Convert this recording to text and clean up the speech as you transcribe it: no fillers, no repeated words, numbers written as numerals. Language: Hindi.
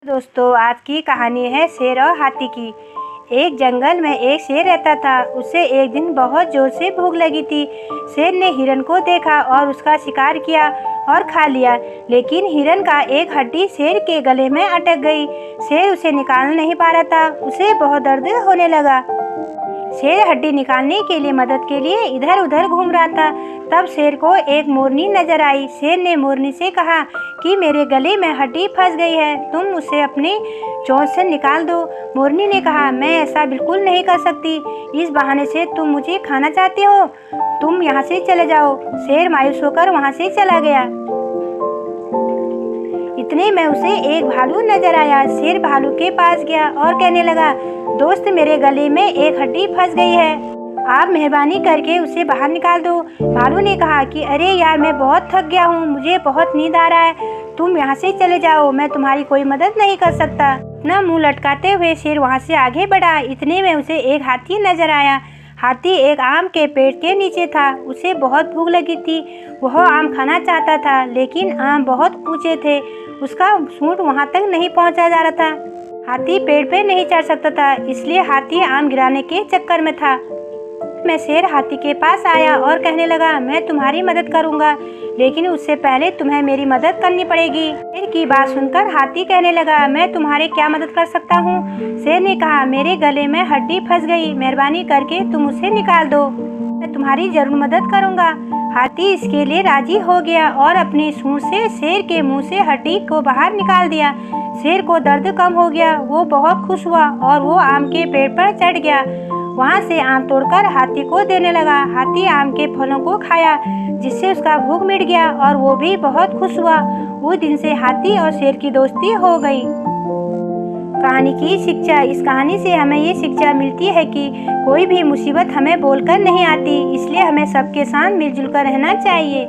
दोस्तों, आज की कहानी है शेर और हाथी की। एक जंगल में एक शेर रहता था। उसे एक दिन बहुत जोर से भूख लगी थी। शेर ने हिरन को देखा और उसका शिकार किया और खा लिया, लेकिन हिरन का एक हड्डी शेर के गले में अटक गई। शेर उसे निकाल नहीं पा रहा था। उसे बहुत दर्द होने लगा। शेर हड्डी निकालने के लिए मदद के लिए इधर उधर घूम रहा था। तब शेर को एक मोरनी नजर आई। शेर ने मोरनी से कहा कि मेरे गले में हड्डी फंस गई है, तुम उसे अपनी चोंच से निकाल दो। मोरनी ने कहा, मैं ऐसा बिल्कुल नहीं कर सकती। इस बहाने से तुम मुझे खाना चाहते हो, तुम यहाँ से चले जाओ। शेर मायूस होकर वहाँ से चला गया। इतने में उसे एक भालू नजर आया। शेर भालू के पास गया और कहने लगा, दोस्त, मेरे गले में एक हड्डी फंस गई है, आप मेहरबानी करके उसे बाहर निकाल दो। भालू ने कहा कि अरे यार, मैं बहुत थक गया हूँ, मुझे बहुत नींद आ रहा है, तुम यहाँ से चले जाओ, मैं तुम्हारी कोई मदद नहीं कर सकता। अपना मुंह लटकाते हुए शेर वहाँ से आगे बढ़ा। इतने में उसे एक हाथी नजर आया। हाथी एक आम के पेड़ के नीचे था। उसे बहुत भूख लगी थी। वह आम खाना चाहता था, लेकिन आम बहुत ऊंचे थे। उसका सूंड वहाँ तक नहीं पहुँचा जा रहा था। हाथी पेड़ पे नहीं चढ़ सकता था, इसलिए हाथी आम गिराने के चक्कर में था। मैं शेर हाथी के पास आया और कहने लगा, मैं तुम्हारी मदद करूंगा, लेकिन उससे पहले तुम्हें मेरी मदद करनी पड़ेगी। शेर की बात सुनकर हाथी कहने लगा, मैं तुम्हारे क्या मदद कर सकता हूँ? शेर ने कहा, मेरे गले में हड्डी फंस गई, मेहरबानी करके तुम उसे निकाल दो, मैं तुम्हारी जरूर मदद करूंगा। हाथी इसके लिए राजी हो गया और अपनी सूंड से शेर के मुंह से हड्डी को बाहर निकाल दिया। शेर को दर्द कम हो गया। वो बहुत खुश हुआ और वो आम के पेड़ पर चढ़ गया। वहाँ से आम तोड़कर हाथी को देने लगा। हाथी आम के फलों को खाया, जिससे उसका भूख मिट गया और वो भी बहुत खुश हुआ। उस दिन से हाथी और शेर की दोस्ती हो गई। कहानी की शिक्षा। इस कहानी से हमें ये शिक्षा मिलती है कि कोई भी मुसीबत हमें बोलकर नहीं आती, इसलिए हमें सबके साथ मिलजुल कर रहना चाहिए।